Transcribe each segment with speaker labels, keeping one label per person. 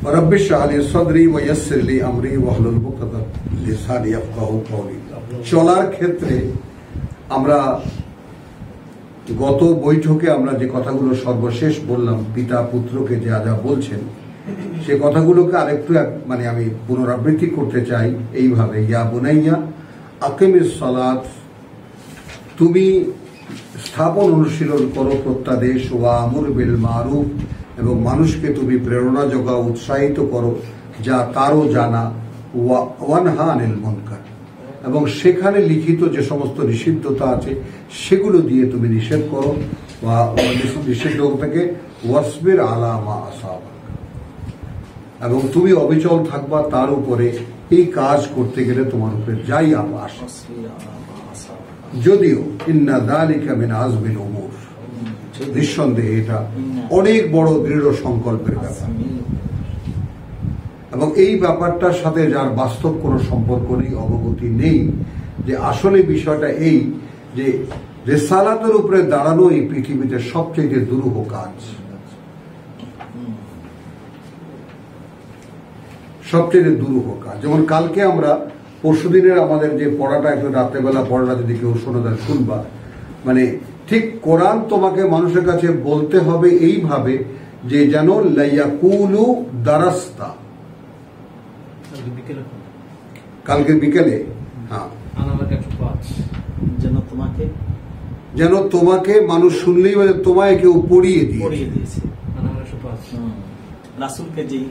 Speaker 1: রব্বি ইশরাহ লি সাদরি ওয়া ইয়াসসির লি আমরি ওয়াহলুল উকদাতাম মিন লিসানি ইয়াফকাহু কওলি। চলার ক্ষেত্রে আমরা গত বৈঠকে আমরা যে কথাগুলো সর্বশেষ বললাম, পিতা পুত্রকে যা যা বলছেন সে কথাগুলোকে আরেকটু মানে আমি পুনরাবৃত্তি করতে চাই এইভাবে, ইয়া বুনাইয়া আকিমিস সালাত, তুমি স্থাপন অনুশীলন করো প্রত্যাদেশ, ওয়া আমুর বিল মারুফ, এবং মানুষকে তুমি প্রেরণা যোগাও, উৎসাহিত করো যা তারও জানা, ওয়ানহা আনিল মুনকার, এবং সেখানে লিখিত যে সমস্ত নিষিদ্ধতা আছে সেগুলো দিয়ে তুমি নিষেধ করো, নিষিদ্ধ থেকে ওয়াসবির আলা মা আসাবাক, এবং তুমি অবিচল থাকবা তার উপরে এই কাজ করতে গেলে তোমার উপরে যাই আসে। যদিও ইন্না যালিকা মিন আযমিল উমুর, নিঃসন্দেহে এটা অনেক বড় দৃঢ় সংকল্পের ব্যাপার, এবং এই ব্যাপারটার সাথে যার বাস্তব কোনো সম্পর্ক নেই, অবগতি নেই, যে আসলে বিষয়টা এই যে রিসালাতের উপরে দাঁড়ানো এই পৃথিবীতে সবচেয়ে দুরূহ কাজ, সবচেয়ে দুরূহ কাজ। যেমন কালকে আমরা পরশুদিনের আমাদের যে পড়াটা, একটু রাত্রেবেলা পড়াটা যদি কেউ শোনো তাহলে শুনবা, মানে ঠিক কোরআন তোমাকে মানুষের কাছে বলতে হবে এইভাবে যে যেন লাইয়াকুলু দারাস্তা, কালকে বিকেলে, হ্যাঁ, যেন তোমাকে মানুষ শুনলেই তোমায় কেউ পড়িয়ে দিয়েছে।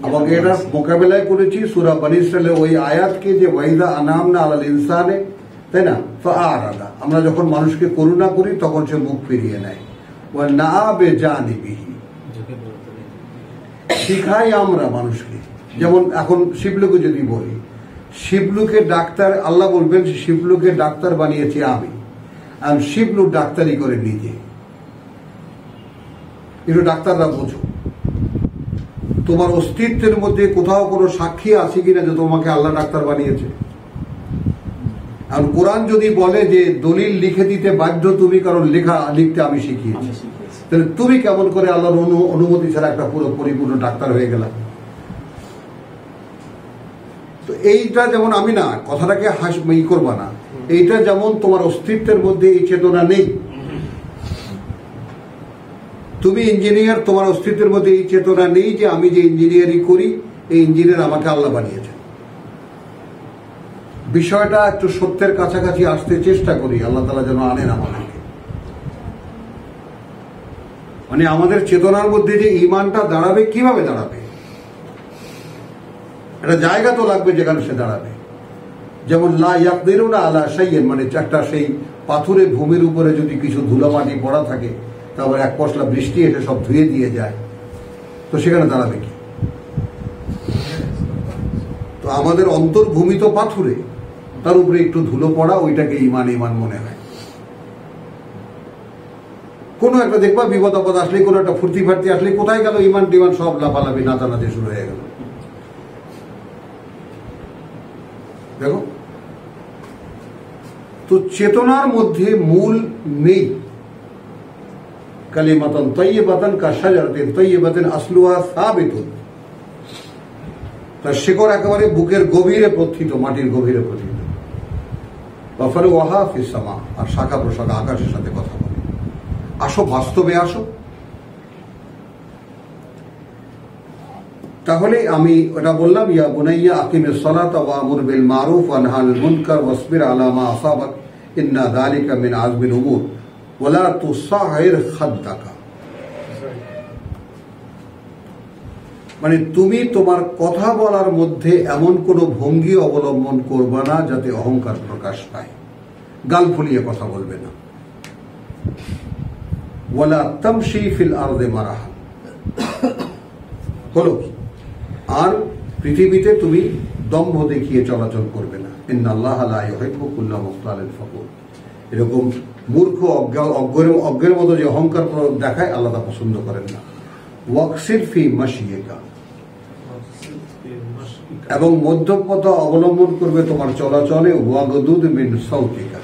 Speaker 1: এবং এটা মোকাবেলায় করেছি সূরা বনী ইসরাঈলের ওই আয়াতকে, যে ওয়াইদা আনামনা আলাল ইনসানে, তাই না, ফাআরাদা, আমরা যখন মানুষকে করুণা করি তখন সে মুখ ফিরিয়ে নেয়, ওয়া নাআ বিজানিবিহি, শিখাই আমরা মানুষকে। যেমন এখন শিবলুকে যদি বলি, শিবলুকে ডাক্তার, আল্লাহ বলবেন শিবলুকে ডাক্তার বানিয়েছি আমি, আর শিবলু ডাক্তারি করে নিজে। একটু ডাক্তাররা বোঝো, তোমার অস্তিত্বের মধ্যে কোথাও কোনো সাক্ষী আছে কিনা যে তোমাকে আল্লাহ ডাক্তার বানিয়েছে? আর কোরআন যদি বলে যে দলিল লিখে দিতে বাধ্য তুমি, কারণ লিখতে আমি শিখিয়েছি, তাহলে তুমি কেমন করে আল্লাহর অনুমতি ছাড়া একটা পুরো পরিপূর্ণ ডাক্তার হয়ে গেলা? তো এইটা যেমন, আমি না কথাটাকে ই করবা না, এইটা যেমন তোমার অস্তিত্বের মধ্যে এই চেতনা নেই। তুমি ইঞ্জিনিয়ার, তোমার অস্তিত্বের মধ্যে এই চেতনা নেই যে আমি যে ইঞ্জিনিয়ারিং করি এই ইঞ্জিনিয়ার আমাকে আল্লাহ বানিয়েছে। বিষয়টা একটু সত্যের কাছাকাছি আসতে চেষ্টা করি, আল্লাহ তাআলা যেন আনেন আমাদেরকে। মানে আমাদের চেতনার মধ্যে যে ঈমানটা দাঁড়াবে, কিভাবে দাঁড়াবে? একটা জায়গা তো লাগবে যেখানে সে দাঁড়াবে। যেমন লা ইয়াকদিরুনা আলা শাইইন, মানে একটা সেই পাথুরে ভূমির উপরে যদি কিছু ধুলামাটি পড়া থাকে, তারপর এক পশলা বৃষ্টি এসে সব ধুয়ে দিয়ে যায়, তো সেখানে দাঁড়াবে কি? তো আমাদের অন্তর্ভূমি তো পাথুরে, তার উপরে একটু ধুলো পড়া, ওইটাকে ঈমান ঈমান মনে হয়। কোনো একটা দেখবা বিপদ আপদ আসলে, কোনো একটা ফুর্তি ফার্তি আসলে, কোথায় গেল ঈমান টিমান, সব লাফালাফি নাচানাচি শুরু হয়ে গেল। দেখো তো চেতনার মধ্যে মূল নেই। কালিমাতান তাইয়্যিবাতান কাশাজারাতিন তাইয়্যিবাতিন আসলুহা সাবিতুন, তার শিকড় একেবারে বুকের গভীরে প্রথিত, মাটির গভীরে প্রথিত। ওয়া ফারউহা ফিস সামা, আর শাখা প্রশাখা আকাশের সাথে কথা বলে। আসো, বাস্তবে আসো। তাহলে আমি ওটা বললাম, ইয়া বুনাইয়া আকিমিস সালাতা ওয়া আমুর বিল মারুফ ওয়া নাহি আনিল মুনকার ওয়াসবির আলা মা আসাবাক ইন্না যালিকা মিন আযমিল উমুর ওয়ালা তুসাহির খাদ্দাকা, মানে তুমি তোমার কথা বলার মধ্যে এমন কোন ভঙ্গি অবলম্বন করবে না যাতে অহংকার প্রকাশ পায়। গাল ফুলিয়ে কথা বলবে না। ওয়ালা তামশি ফিল আরদি মারাহা, হলো কি? আর পৃথিবীতে তুমি দম্ভ দেখিয়ে চলাচল করবে না। ইন্নাল্লাহা লা ইউহিব্বু কুল্লা মুখতালিন ফখুর, এরকম মূর্খ অজ্ঞের মতো যে অহংকার দেখায় আল্লাহ তা পছন্দ করেন না। ওয়াকসির ফি মাশিয়িকা, এবং মধ্যমপন্থা অবলম্বন করবে তোমার চলাচলে। ওয়াগদুদ মিন সাউতিকা,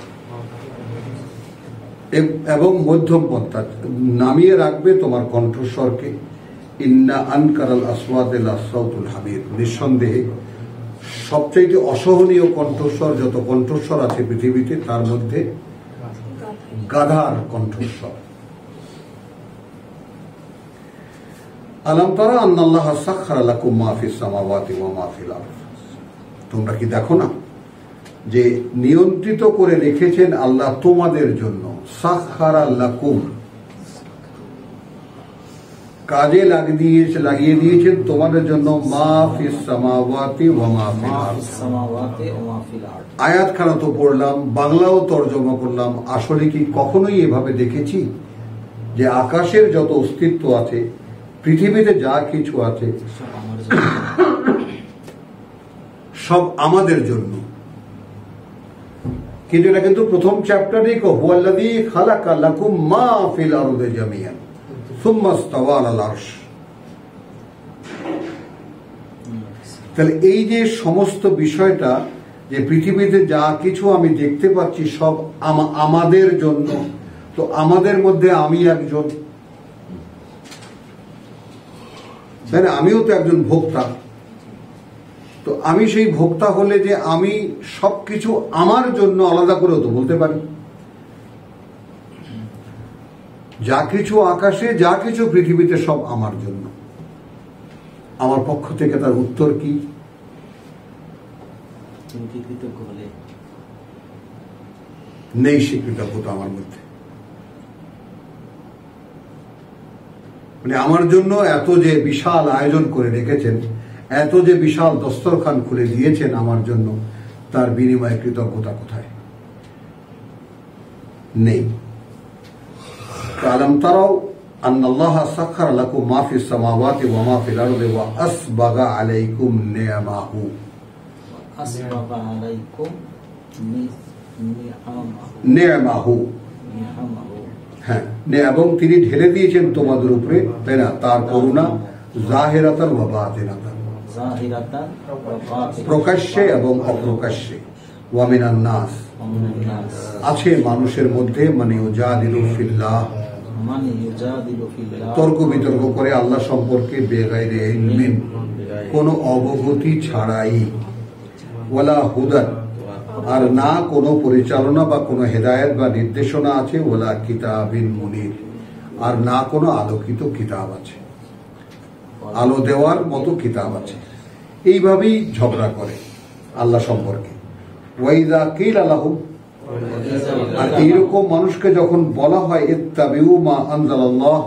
Speaker 1: এবং মধ্যমপন্থা নামিয়ে রাখবে তোমার কণ্ঠস্বরকে। ইন্না আনকারাল আসওয়াতি লাসাউতুল হামির, নিঃসন্দেহে সবচাইতে অসহনীয় কণ্ঠস্বর যত কণ্ঠস্বর আছে পৃথিবীতে তার মধ্যে গাধার কণ্ঠস্বর। আলাম তারা আন্নাল্লাহ সাখখারা লাকুম মা ফিস সামাওয়াতি ওয়া মা ফিল আরদ, তোমরা কি দেখো না যে নিয়ন্ত্রিত করে রেখেছেন আল্লাহ তোমাদের জন্য, সাখখারা লাকুম কাজে লাগিয়ে দিয়েছেন তোমাদের জন্য, মা ফিস সামাওয়াতি ওয়া মা ফিল আরদ। আয়াতখানা তো পড়লাম, বাংলাও তর্জমা করলাম, আসলে কি কখনোই এভাবে দেখেছি যে আকাশের যত অস্তিত্ব আছে, পৃথিবীতে যা কিছু আছে সব আমাদের জন্য? কিন্তু এটা কিন্তু প্রথম চ্যাপ্টারেই হুয়াল্লাযী খালাকা লাকুম মা ফিল আরদি জামিআন সুম্মা ইসতাওয়া আলাল আরশ। তাহলে এই যে সমস্ত বিষয়টা যে পৃথিবীতে যা কিছু আমি দেখতে পাচ্ছি সব আমাদের জন্য, তো আমাদের মধ্যে আমি একজন, তাই না? আমিও তো একজন ভোক্তা। তো আমি সেই ভোক্তা হলে যে আমি সবকিছু আমার জন্য আলাদা করেও তো বলতে পারি। যা কিছু আকাশে, যা কিছু পৃথিবীতে সব আমার জন্য। আমার পক্ষ থেকে তার উত্তর কি? নেই সে কৃতজ্ঞতা আমার মধ্যে। মানে আমার জন্য এত যে বিশাল আয়োজন করে রেখেছেন, এত যে বিশাল দস্তরখান খুলে দিয়েছেন আমার জন্য, তার বিনিময়ে কৃতজ্ঞতা কোথায়? নেই। আলাম তারাও আন্নাল্লাহ সাখখারা লাকুম মা ফিস সামাওয়াতি ওয়া মা ফিল আরদি ওয়া আসবাগা আলাইকুম নিআমাহু।
Speaker 2: আসবাগা আলাইকুম
Speaker 1: নিআমাহু, হ্যাঁ, এবং তিনি ঢেলে দিয়েছেন তোমাদের উপরে, তাই না, তার করুণা, জাহিরাতান ওয়া বাতিনাতান, প্রকাশ্যে এবং অপ্রকাশ্যে, ওয়া মিনান নাস, আছে মানুষের মধ্যে, মানে ইউজাদিলু ফিল্লাহ, তর্ক বিতর্ক করে আল্লাহ সম্পর্কে বেগাইরে ইলমিন, কোনো অবগতি ছাড়াই, ওয়ালা হুদান, আর না কোনো পরিচালনা বা কোনো হেদায়েত বা নির্দেশনা আছে, ওয়ালা কিতাবিন মুনির, আর না কোনো আলোকিত কিতাব আছে, আলো দেওয়ার মতো কিতাব আছে। এইভাবেই ঝগড়া করে আল্লাহ সম্পর্কে। ওয়াইদা কিল লাহুম, আর এইরকম মানুষকে যখন বলা হয় ইত্তাবিউ মা আনজালাল্লাহ,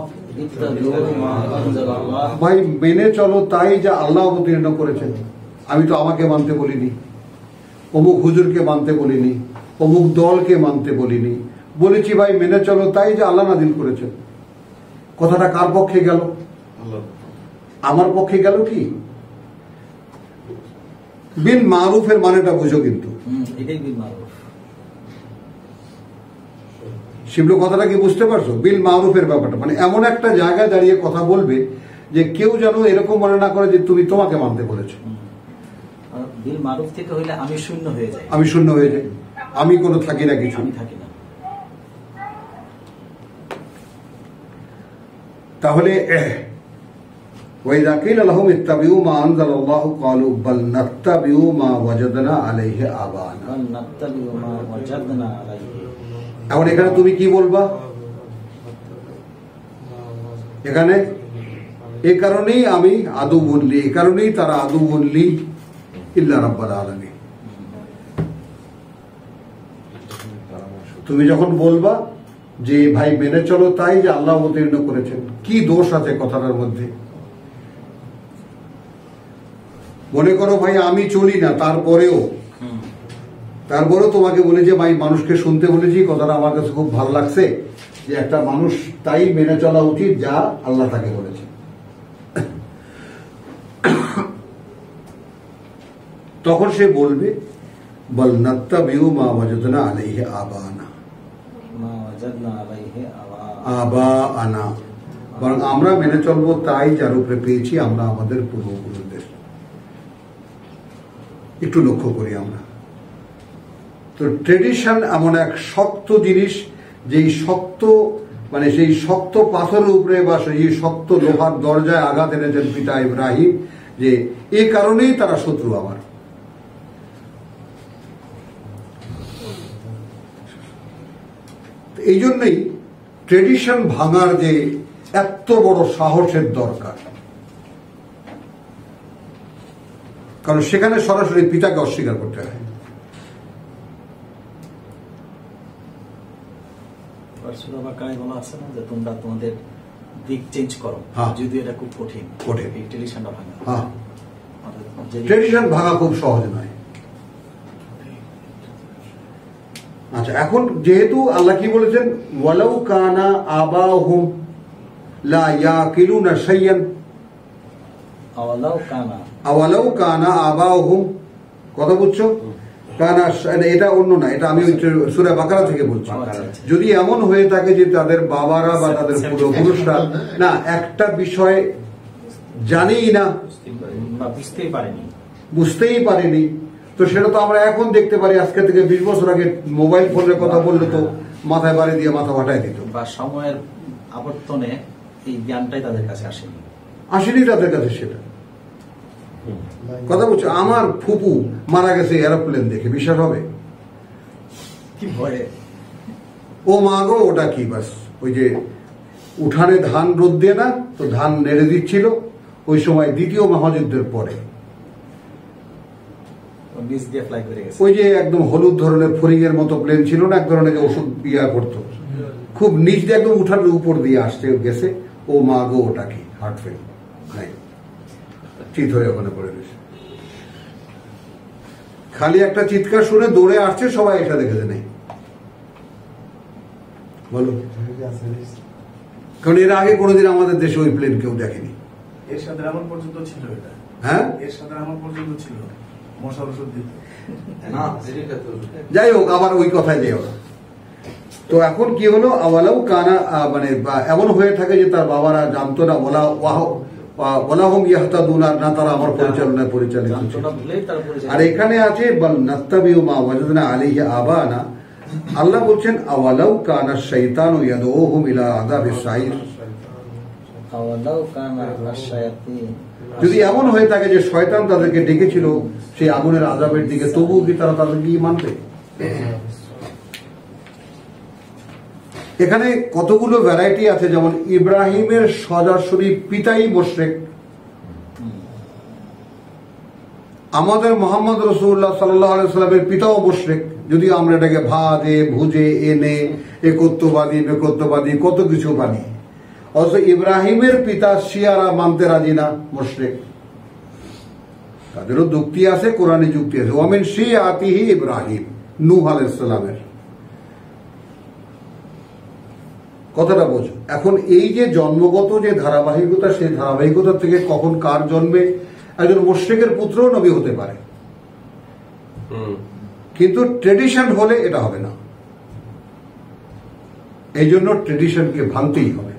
Speaker 1: ভাই মেনে চলো তাই যা আল্লাহ অবতীর্ণ করেছেন, আমি তো আমাকে মানতে বলিনি, অমুক হুজুরকে মানতে বলিনি, অমুক দলকে মানতে বলিনি, বলেছি ভাই মেনে চলো তাই যে আল্লাহ নাযিল করেছেন। কথাটা কার পক্ষে গেল? আমার পক্ষে গেল কি? বিল মারুফের মানেটা বুঝো, কিন্তু শিবলু কথাটা কি বুঝতে পারছো? বিল মারুফের ব্যাপারটা মানে এমন একটা জায়গায় দাঁড়িয়ে কথা বলবে যে কেউ যেন এরকম মনে না করে যে তুমি তোমাকে মানতে বলেছো।
Speaker 2: বিল মারুফ থেকে হইলে আমি শূন্য হয়ে যাই,
Speaker 1: আমি শূন্য হয়ে যাই, আমি কোনো থাকি না, কিছু
Speaker 2: থাকি না।
Speaker 1: তাহলে ওয়াইদা কিলা লাহুম ইত্তাবিউ মা আনজালাল্লাহু ক্বালু বাল নাত্তাবিউ মা ওয়াজাদনা আলাইহি আবানা। এখন এখানে তুমি কি বলবা? এখানে এ কারণেই আমি আদু বললি, এ কারণেই তারা আদু বললি ইল্লা রাব্বাল আলামিন। তুমি যখন বলবা যে ভাই মেনে চলো তাই যে আল্লাহ অবতীর্ণ করেছেন, কি দোষ আছে কথাটার মধ্যে? মনে করো ভাই আমি চলি না, তারপরেও তোমাকে বলে যে ভাই মানুষকে শুনতে বলেছি, কথাটা আমার কাছে খুব ভালো লাগছে যে একটা মানুষ তাই মেনে চলা উচিত যা আল্লাহ তাকে বলেছে। তখন সে বলবে বল নাত্তাবিউ মা ওয়াজাদনা আলাইহি আবানা, আবানা, বরং আমরা মেনে চলবো তাই যার উপরে পেয়েছি আমরা আমাদের পূর্বপুরুষদের। একটু লক্ষ্য করি আমরা তো, ট্রেডিশন এমন এক শক্ত জিনিস, যেই শক্ত মানে সেই শক্ত পাথরের উপরে বা সেই শক্ত লোহার দরজায় আঘাত এনেছেন পিতা ইব্রাহিম, যে এই কারণেই তারা শত্রু আমার। এই জন্যই ট্রেডিশন ভাঙার যে এত বড় সাহসের দরকার, কারণ সেখানে সরাসরি পিতাকে অস্বীকার করতে হয়।
Speaker 2: বলা আছে না যে তোমরা তোমাদের দিক চেঞ্জ করো, যদি এটা খুব কঠিন এই ট্রেডিশনটা ভাঙা।
Speaker 1: হ্যাঁ, ট্রেডিশন ভাঙা খুব সহজ নয়। আচ্ছা, এখন যেহেতু আল্লাহ কি বলেছেন, ওয়ালাউ কানা আবাহুম লা ইয়াকিলুনা শাইয়ান, আওয়ালাউ কানা আবাহুম, কথা বুঝছো? কানা, এটা অন্য না, এটা আমি সূরা বাকারা থেকে বলছি। যদি এমন হয়ে থাকে যে তাদের বাবারা বা তাদের পূর্বপুরুষরা না একটা বিষয় জানেই না, বুঝতেই পারেনি, তো সেটা তো আমরা এখন দেখতে পারি। আজকে থেকে 20 বছর আগে মোবাইল ফোনের কথা বললে তো মাথায় বাড়ি দিয়ে মাথা ফাটাই দিত,
Speaker 2: বা সময়ের আবর্তনে এই জ্ঞানটাই তাদের কাছে
Speaker 1: আসেনি তাদের কাছে। সেটা কথা বলছে, আমার ফুপু মারা গেছে এরোপ্লেন দেখে, বিশ্বাস হবে?
Speaker 2: কি ভয়ে
Speaker 1: ও মা গো, ওটা কি, বাস ওই যে উঠানে ধান রোদ দিয়ে না তো ধান নেড়ে দিচ্ছিল, ওই সময় দ্বিতীয় মহাযুদ্ধের পরে ওই যে একদম হলুদ ধরনের ফরিং এর মতো প্লেন ছিল না, এক ধরনের ওষুধ ইয়া করতো, খুব নিচ দিয়ে একদম উঠানের উপর দিয়ে আসছে গেছে। ও মা গো, ওটা কি, হার্ট ফেল, চিত হয়ে ওখানে পড়ে গেছে। খালি একটা চিৎকার শুনে দৌড়ে আসছে, সবাই এটা দেখে নেই, বলো। কারণ এর আগে কোনোদিন আমাদের দেশে ওই প্লেন কেউ দেখেনি।
Speaker 3: এর সাথে আমার পর্যন্ত ছিল এটা,
Speaker 1: হ্যাঁ,
Speaker 3: এর সাথে আমার পর্যন্ত ছিল মশার ওষুধ দিতে।
Speaker 1: যাই হোক, আবার ওই কথায় যাই ওরা। তো এখন কি হলো, আওয়ালাউ কানা, মানে এমন হয়ে থাকে যে তার বাবারা জানতো না, ওয়ালাহুম ইয়াহতাদুন, না তারা আমার পরিচালনায় পরিচালিত ছিল। আর এখানে আছে বাল নাত্তাবিউ মা ওয়াজাদনা আলাইহি আবানা, আল্লাহ বলছেন আওয়ালাউ কানা শাইতানু ইয়াদউহুম ইলা আযাবিস সাইর, যদি এমন হয়ে থাকে যে শয়তান তাদেরকে ডেকেছিল সেই আগুনের আযাবের দিকে, তবুও কি তারা তাদেরকে মানবে? এখানে কতগুলো ভ্যারাইটি আছে, যেমন ইব্রাহিমের সরাসরি পিতাই মুশরিক, আমাদের মোহাম্মদ রাসূলুল্লাহ সাল্লাল্লাহু আলাইহি ওয়াসাল্লামের পিতাও মুশরিক, যদি আমরা এটাকে ভাজে ভুজে এনে একত্ববাদী বেকত্ববাদী কত কিছু বানি। অথচ ইব্রাহিমের পিতা শিয়ারা মানতে রাজি না, মুশরিক। তাদেরও যুক্তি আছে, কোরআনে যুক্তি আছে। ওয়ামিন শিয়াতিহি ইব্রাহিম, নূহ আলাইহিস সালামের কথাটা বোঝো। এখন এই যে জন্মগত যে ধারাবাহিকতা, সেই ধারাবাহিকতা থেকে কখন কার জন্মে, একজন মুশরিকের পুত্রও নবী হতে পারে, কিন্তু ট্রেডিশন হলে এটা হবে না। এই জন্য ট্রেডিশনকে ভাঙতেই হবে।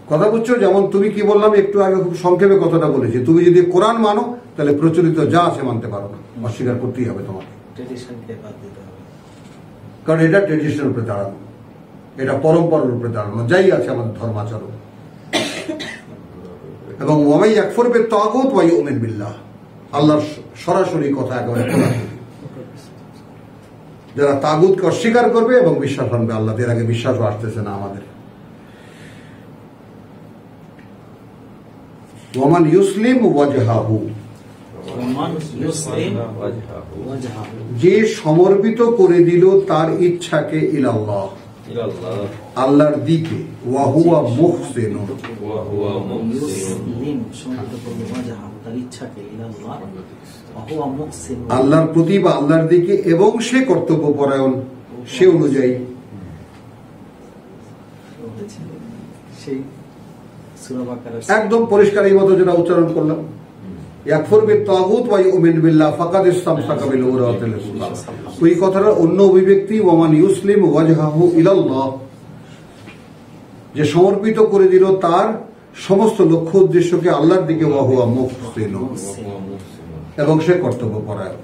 Speaker 1: কথা বুঝছো? যেমন তুমি কি বললাম একটু আগে, খুব সংক্ষেপে কথাটা বলেছি, তুমি যদি কোরআন মানো তাহলে প্রচলিত যা আছে মানতে পারো না, অস্বীকার করতেই হবে তোমাকে, কারণ এটা ট্রেডিশনের উপরে দাঁড়ানো, এটা পরম্পরার উপরে দাঁড়ানো, যাই আছে আমাদের ধর্মাচরণ। এবং ওয়ামাই ইয়াকফুর বিত-তাগুত ওয়া ইউমিন বিল্লাহ, আল্লাহর সরাসরি কথা একেবারে যারা তাগুতকে অস্বীকার করবে এবং বিশ্বাস আনবে আল্লাহ, এর আগে বিশ্বাসও আসতেছে না আমাদের। ওয়ামান ইউসলিম ওয়াজহাহু, যে সমর্পিত করে দিল তার ইচ্ছাকে ইলাল্লাহ, আল্লাহর দিকে, ওয়া হুয়া মুহসিন, আল্লাহর প্রতি বা আল্লাহর দিকে, এবং সে কর্তব্য পরায়ণ, সে অনুযায়ী। একদম পরিষ্কার এই মতো যেটা উচ্চারণ করলাম, ইয়াকফুর বিত-তাগুত ওয়া ইউমিন বিল্লাহ ফাকাদ ইসতামসাকা বিল উরওয়াতিল উসকা, ওই কথার অন্য অভিব্যক্তি ওয়ামান ইউসলিম ওয়াজহাহু ইলাল্লাহ, যে সমর্পিত করে দিল তার সমস্ত লক্ষ্য উদ্দেশ্যকে আল্লাহর দিকে, ওয়া হুয়া মুহসিন, এবং সে কর্তব্য পরায়ণ।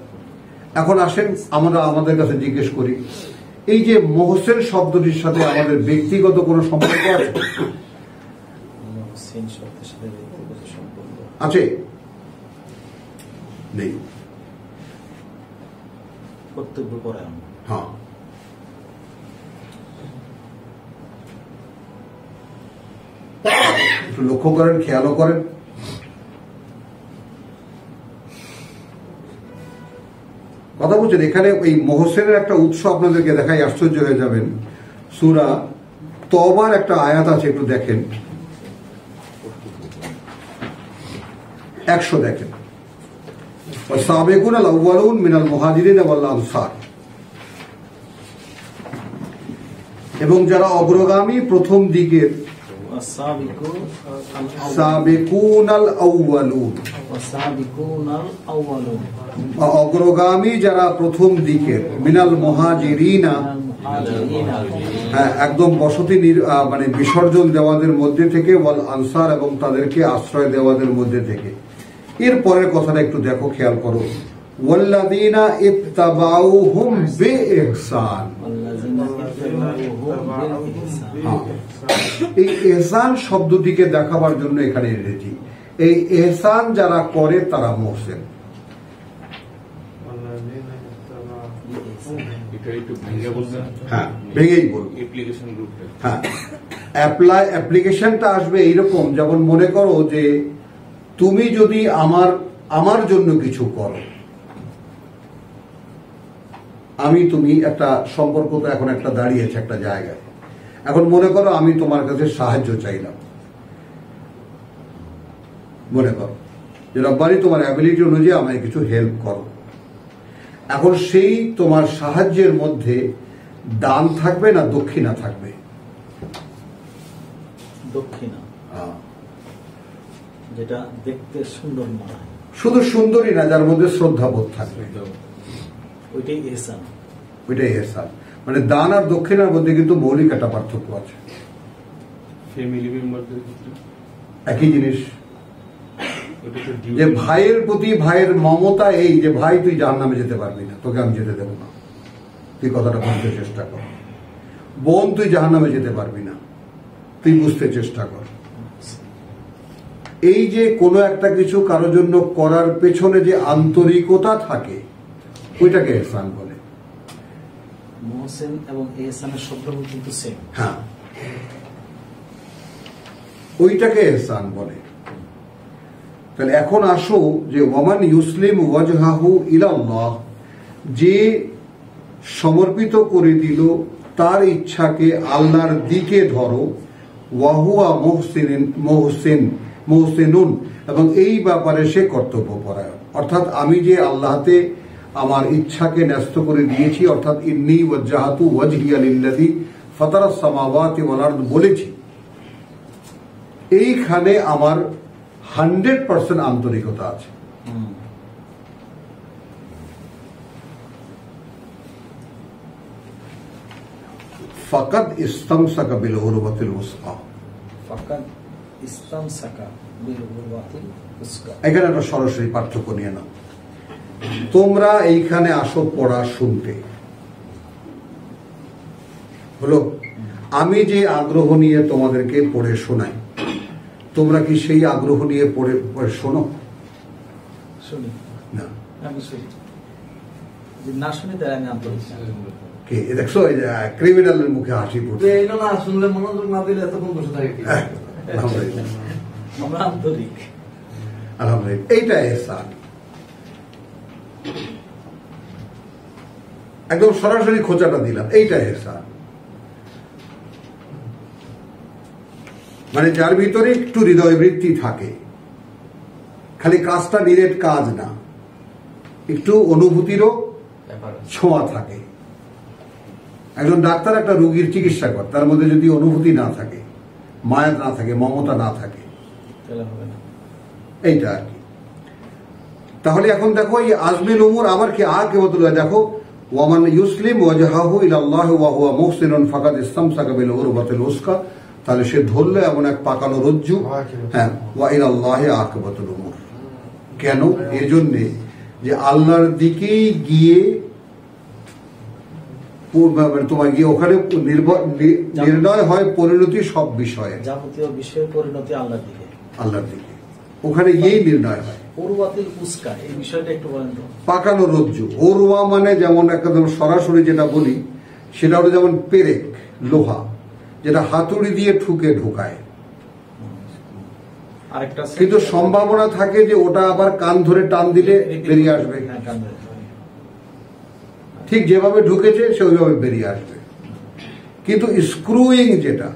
Speaker 1: এখন আসেন আমরা আমাদের কাছে জিজ্ঞেস করি, এই যে মোহসেন শব্দটির সাথে আমাদের ব্যক্তিগত কোনো সম্পর্ক আছে?
Speaker 2: মোহসেন শব্দের সাথে ব্যক্তিগত সম্পর্ক
Speaker 1: আছে? নেই।
Speaker 2: কর্তব্য পরায়ণ।
Speaker 1: হ্যাঁ, একটু লক্ষ্য করেন, খেয়ালও করেন। কথা বলছেন এখানে এই মোহসেনের একটা উৎস আপনাদেরকে দেখাই, আশ্চর্য হয়ে যাবেন। সূরা তওবার একটা আয়াত আছে, একটু দেখেন। 100 দেখেন। ওয়াসাবিকুনাল আউয়ালুন মিনাল মুহাজিরিন ওয়াল আনসার, এবং যারা অগ্রগামী প্রথম দিকের, সাবিকুনাল আউয়ালুন, অগ্রগামী যারা প্রথম দিকের, মিনাল মুহাজিরিনা, হ্যাঁ একদম বসতি মানে বিসর্জন দেওয়াদের মধ্যে থেকে, ওয়াল আনসার এবং তাদেরকে আশ্রয় দেওয়াদের মধ্যে থেকে। এর পরের কথাটা একটু দেখো, খেয়াল করো। ওয়াল্লাযীনা ইত্তাবাউহুম বিইহসান, এই ইহসান শব্দটিকে দেখাবার জন্য এখানে এনেছি। এই ইহসান যারা করে তারা মুহসিন। হ্যাঁ, ভেঙেই বলবো। হ্যাঁ, অ্যাপ্লিকেশনটা আসবে এইরকম, যেমন মনে করো যে তুমি যদি আমার জন্য কিছু করো, আমি তুমি একটা সম্পর্ক তো এখন একটা দাঁড়িয়েছে একটা জায়গায়। এখন মনে করো আমি তোমার কাছে সাহায্য চাইলাম, মনে করো যে রব্বানি তোমার অ্যাবিলিটি অনুযায়ী আমায় কিছু হেল্প করো। এখন সেই তোমার সাহায্যের মধ্যে দান থাকবে না দক্ষিণা থাকবে?
Speaker 2: দক্ষিণা, যেটা দেখতে সুন্দর মনে হয়।
Speaker 1: শুধু সুন্দরই না, যার মধ্যে শ্রদ্ধাবোধ থাকবে,
Speaker 2: ওইটাই ইহসান।
Speaker 1: ওইটাই ইহসান। মানে দান আর দক্ষিণার মধ্যে কিন্তু মৌলিক একটা পার্থক্য আছে। একই জিনিস। যে ভাইয়ের প্রতি ভাইয়ের মমতা, এই যে ভাই তুই জাহান্নামে যেতে পারবি না, তোকে আমি যেতে দেবো না, তুই কথাটা বুঝতে চেষ্টা কর। বোন তুই জাহান্নামে যেতে পারবি না, তুই বুঝতে চেষ্টা কর। এই যে কোনো একটা কিছু কারো জন্য করার পেছনে যে আন্তরিকতা থাকে, ওইটাকে ইহসান বলে।
Speaker 2: মুহসিন এবং ইহসানের শব্দ কিন্তু সেম।
Speaker 1: হ্যাঁ, ওইটাকে ইহসান বলে। তাহলে এখন আসো যে ওয়ামান ইউসলিম ওয়াজহাহু ইলাল্লাহ, যে সমর্পিত করে দিল তার ইচ্ছাকে আল্লাহর দিকে ধরো, ওয়াহুয়া মুহসিনুন, এবং এই ব্যাপারে সে কর্তব্যপরায়ণ। অর্থাৎ আমি যে আল্লাহতে আমার ইচ্ছাকে ন্যস্ত করে দিয়েছি, অর্থাৎ ইন্নী ওয়াজ্জাহাতু ওয়াজহিয়া লিল্লাযী ফাতারাস সামাওয়াতি ওয়াল আরদ বলেছি, এইখানে আমার 100% আন্তরিকতা আছে। ফাকাদ ইসতামসাকা বিল উরওয়াতিল উসকা,
Speaker 2: ফাকাদ ইসতামসাকা বিল উরওয়াতিল উসকা।
Speaker 1: এখানে একটা সরাসরি পার্থক্য নিয়ে নাও। তোমরা এইখানে আসো পড়া শুনতে, হলো আমি যে আগ্রহ নিয়ে তোমাদেরকে পড়ে শোনাই, তোমরা কি সেই আগ্রহ নিয়ে পড়ে শোনো?
Speaker 2: শুনি
Speaker 1: না,
Speaker 2: আমি শুনি। না শুনি তাই আমি আন্তরিক।
Speaker 1: কে দেখছো এই যে ক্রিমিনালের মুখে হাসি পড়ছে।
Speaker 3: না শুনলে মনোযোগ না দিলে এতক্ষণ বসে থাকে।
Speaker 1: আলহামদুলিল্লাহ,
Speaker 2: আমরা আন্তরিক।
Speaker 1: আলহামদুলিল্লাহ, এইটা ইহসান। একদম সরাসরি খোঁচাটা দিলাম, এইটা ইহসান। মানে যার ভিতরে একটু হৃদয় বৃত্তি থাকে, খালি কাজটা ডিরেক্ট কাজ না, একটু অনুভূতিরও ছোঁয়া থাকে। একজন ডাক্তার একটা রোগীর চিকিৎসা করে, তার মধ্যে যদি অনুভূতি না থাকে, মায়া না থাকে, মমতা না থাকে,
Speaker 2: তাহলে হবে না।
Speaker 1: এইটা আর কি। তাহলে এখন দেখো এই আজমিল উমুর আমার কি আগে বদলে, দেখো ওয়ামান ইউসলিম ওয়াজহাহু ইলাল্লাহি ওয়া হুয়া মুহসিনুন ফাকাদ ইসতামসাকা বিল উরওয়াতিল উসকা, তাহলে সে ধরল এমন এক পাকানো রজ্জু। হ্যাঁ, ওয়া ইলাল্লাহি আকিবাতুল উমুর। কেন? এর জন্যে যে আল্লাহর দিকেই গিয়ে মানে তোমার গিয়ে ওখানে নির্ণয় হয় পরিণতি সব বিষয়ে,
Speaker 2: যাবতীয় বিষয়ের পরিণতি আল্লাহর দিকে,
Speaker 1: আল্লাহর দিকে ওখানে গিয়েই নির্ণয় হয়।
Speaker 2: উরওয়াতিল উস্কা এই বিষয়টা একটু বলেন তো।
Speaker 1: পাকানো রজ্জু, ওরওয়া মানে যেমন একদম সরাসরি যেটা বলি সেটা হলো যেমন পেরেক, লোহা যেটা হাতুড়ি দিয়ে ঠুকে ঢোকায়,
Speaker 2: আরেকটা
Speaker 1: কিন্তু সম্ভাবনা থাকে যে ওটা আবার কান ধরে টান দিলে বেরিয়ে আসবে, ঠিক যেভাবে ঢুকেছে সে ওইভাবে বেরিয়ে আসবে। কিন্তু স্ক্রুইং যেটা,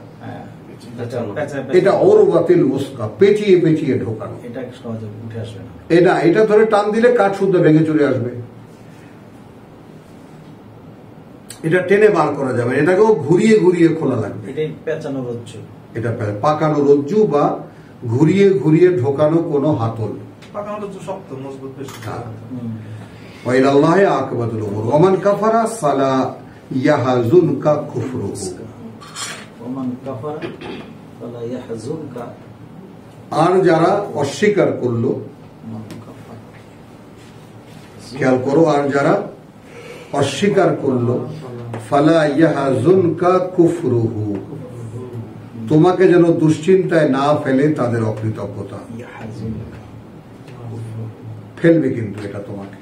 Speaker 1: এটা ওরওয়াতিল উস্কা, পেঁচিয়ে পেঁচিয়ে ঢোকানো,
Speaker 2: এটা সহজে উঠে আসবে না।
Speaker 1: এটা ধরে টান দিলে কাঠ শুদ্ধ ভেঙে চলে আসবে, এটা টেনে বার করা যাবে, এটাকেও ঘুরিয়ে ঘুরিয়ে খোলা লাগবে।
Speaker 2: এটাই পেঁচানো রজ্জু,
Speaker 1: এটা পাকানো রজ্জু বা ঘুরিয়ে ঘুরিয়ে ঢোকানো কোনো হাতল।
Speaker 3: পাকানো রজ্জু শক্ত মজবুত বেশি।
Speaker 1: ওয়াইলাল্লাহি আকিবাতুল উমুর ওমান কাফারা ফালা ইয়াহজুনকা কুফরুহু,
Speaker 2: ওমান কাফারা ফালা ইয়াহজুনকা,
Speaker 1: আর যারা অস্বীকার করলো, খেয়াল করো, আর যারা অস্বীকার করলো, ফালা ইয়াহজুনকা কুফরুহু, তোমাকে যেন দুশ্চিন্তায় না ফেলে তাদের অকৃতজ্ঞতা, ফেলবে কিন্তু এটা তোমাকে।